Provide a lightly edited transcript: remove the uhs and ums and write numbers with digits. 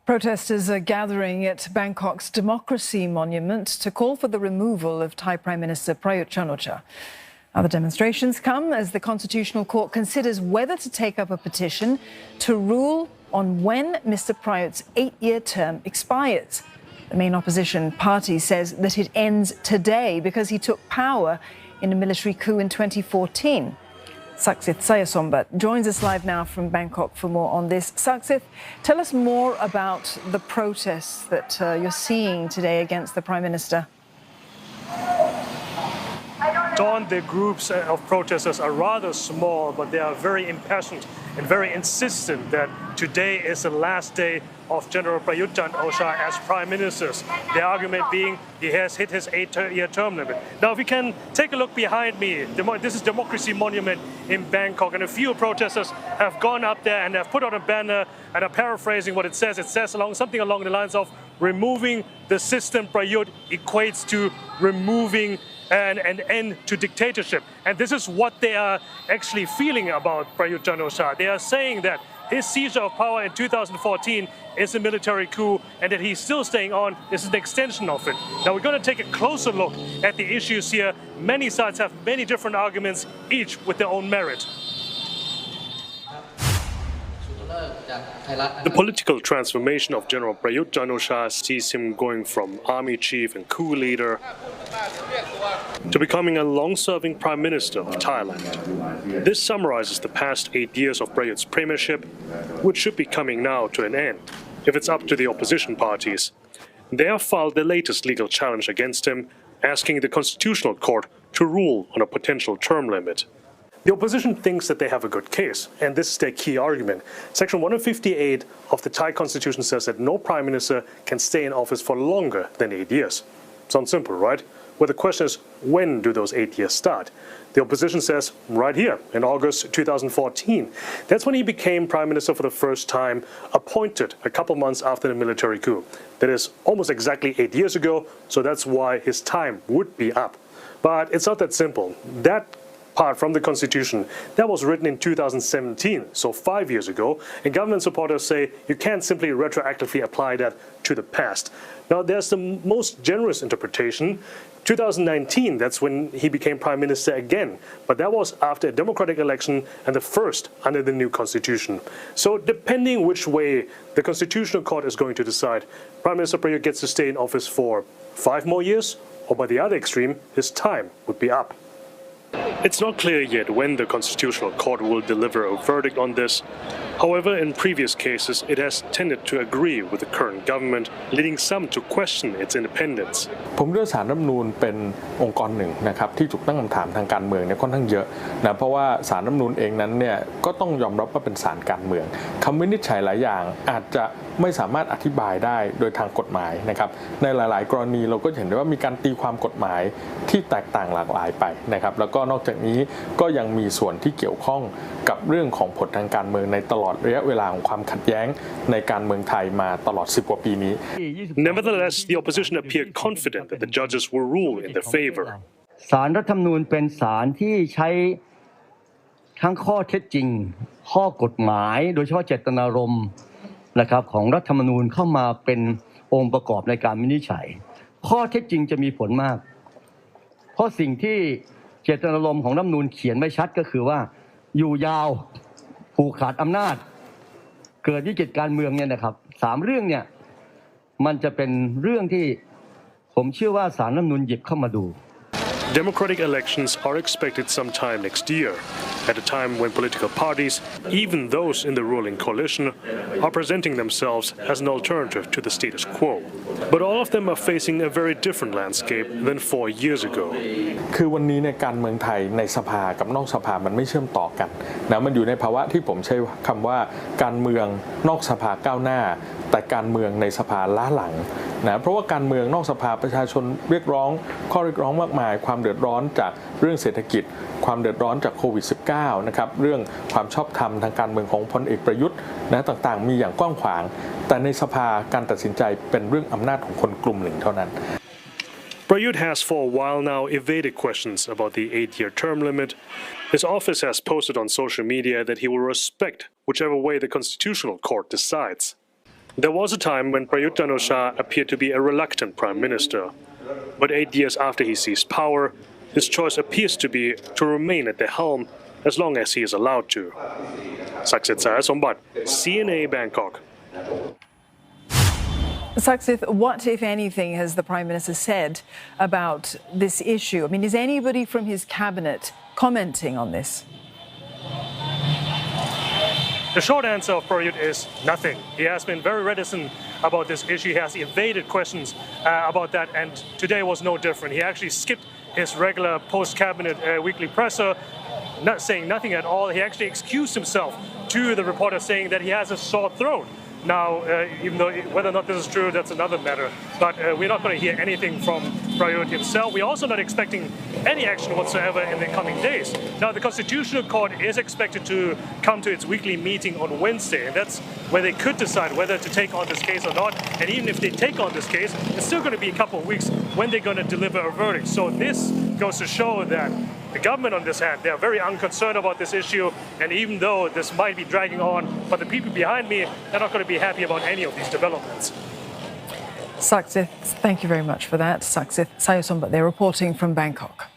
Protesters are gathering at Bangkok's Democracy Monument to call for the removal of Thai Prime Minister Prayut Chan-o-cha. Other demonstrations come as the Constitutional Court considers whether to take up a petition to rule on when Mr Prayut's 8-year term expires. The main opposition party says that it ends today because he took power in a military coup in 2014. Saksith Sayasombat joins us live now from Bangkok for more on this. Saksith, tell us more about the protests that you're seeing today against the Prime Minister. Dawn, the groups of protesters are rather small, but they are very impassioned and very insistent that today is the last day of General Prayut Chan-o-cha as Prime Minister. The argument being he has hit his 8-year term limit. Now, if we can take a look behind me, this is Democracy Monument in Bangkok, and a few protesters have gone up there and have put on a banner and are paraphrasing what it says. It says something along the lines of removing the system Prayut equates to removing an end to dictatorship. And this is what they are actually feeling about Prayut Chan-o-cha. They are saying that his seizure of power in 2014 is a military coup and that he's still staying on is an extension of it. Now we're going to take a closer look at the issues here. Many sides have many different arguments, each with their own merit. The political transformation of General Prayut Chan-o-cha sees him going from army chief and coup leader to becoming a long-serving Prime Minister of Thailand. This summarizes the past 8 years of Prayut's premiership, which should be coming now to an end, if it's up to the opposition parties. They have filed the latest legal challenge against him, asking the Constitutional Court to rule on a potential term limit. The opposition thinks that they have a good case, and this is their key argument. Section 158 of the Thai constitution says that no prime minister can stay in office for longer than 8 years. Sounds simple, right? Well, the question is, when do those 8 years start? The opposition says right here, in August 2014. That's when he became prime minister for the first time, appointed a couple months after the military coup. That is almost exactly 8 years ago, so that's why his time would be up. But it's not that simple. That part from the Constitution, that was written in 2017, so 5 years ago, and government supporters say you can't simply retroactively apply that to the past. Now, there's the most generous interpretation. 2019, that's when he became Prime Minister again, but that was after a democratic election and the first under the new Constitution. So depending which way the Constitutional Court is going to decide, Prime Minister Prayut gets to stay in office for 5 more years, or by the other extreme, his time would be up. It's not clear yet when the Constitutional Court will deliver a verdict on this. However, in previous cases, it has tended to agree with the current government, leading some to question its independence. ผมเลือกศาลรัฐธรรมนูญเป็นองค์กรหนึ่งนะครับที่ถูกตั้งคำถามทางการเมืองเนี่ยค่อนข้างเยอะนะเพราะว่าศาลรัฐธรรมนูญเองนั้นเนี่ยก็ต้องยอมรับว่าเป็นศาลการเมืองคำวินิจฉัยหลายอย่างอาจจะไม่สามารถอธิบายได้โดยทางกฎหมายนะครับในหลายๆกรณีเราก็เห็นได้ว่ามีการตีความกฎหมายที่แตกต่างหลากหลายไปนะครับแล้วก็นอกจากนี้ก็ยังมีส่วนที่เกี่ยวข้องกับเรื่องของผลทางการเมืองในตลอดระยะเวลาของความขัดแย้งในการเมืองไทยมาตลอด10 กว่าปีนี้ Nevertheless, the opposition appeared confident that the judges will rule in their favor. ศาลรัฐธรรมนูญเป็นศาลที่ใช้ทั้งข้อเท็จจริงข้อกฎหมายโดยเฉพาะเจตนารมณ์นะครับของรัฐธรรมนูญเข้ามาเป็นองค์ประกอบในการวินิจฉัยข้อเท็จจริงจะมีผลมากเพราะสิ่งที่เจตนารมณ์ของรัฐธรรมนูญเขียนไว้ชัดก็คือว่าอยู่ยาวผูกขาดอำนาจเกิดวิกฤตการเมืองเนี่ยนะครับ3 เรื่องเนี่ยมันจะเป็นเรื่องที่ผมเชื่อว่าศาลรัฐธรรมนูญหยิบเข้ามาดู Democratic elections are expected sometime next year, at a time when political parties, even those in the ruling coalition, are presenting themselves as an alternative to the status quo. But all of them are facing a very different landscape than 4 years ago. คือวันนี้ในการเมืองไทยในสภากับนอกสภามันไม่เชื่อมต่อกันนะมันอยู่ในภาวะที่ผมใช้คำว่าการเมืองนอกสภาก้าวหน้าแต่การเมืองในสภาล้าหลังนะเพราะว่าการเมืองนอกสภาประชาชนเรียกร้องข้อเรียกร้องมากมายความเดือดร้อนจากเรื่องเศรษฐกิจความเดือดร้อนจากโควิด -19 นะครับเรื่องความชอบธรรมทางการเมืองของพลเอกประยุทธ์นะต่างๆมีอย่างกว้างขวางแต่ในสภาการตัดสินใจเป็นเรื่องอำนาจของคนกลุ่มหนึ่งเท่านั้น Prayut has for a while now evaded questions about the 8-year term limit. His office has posted on social media that he will respect whichever way the Constitutional Court decides. There was a time when Prayut Chan-o-cha appeared to be a reluctant prime minister. But 8 years after he seized power, his choice appears to be to remain at the helm as long as he is allowed to. Saksit Sayasombat, CNA Bangkok. Saksit, what, if anything, has the Prime Minister said about this issue? I mean, is anybody from his cabinet commenting on this? The short answer of Prayut is nothing. He has been very reticent about this issue. He has evaded questions about that, and today was no different. He actually skipped his regular post-cabinet weekly presser, not saying nothing at all. He actually excused himself to the reporter, saying that he has a sore throat. Now, even though whether or not this is true, that's another matter. But we're not going to hear anything from Prayut himself. We're also not expecting any action whatsoever in the coming days. Now, the Constitutional Court is expected to come to its weekly meeting on Wednesday, and that's where they could decide whether to take on this case or not. And even if they take on this case, it's still going to be a couple of weeks when they're going to deliver a verdict. So this goes to show that the government, on this hand, they are very unconcerned about this issue. And even though this might be dragging on, but the people behind me, they're not going to be happy about any of these developments. Saksit, thank you very much for that. Saksit Sayasombat, they're reporting from Bangkok.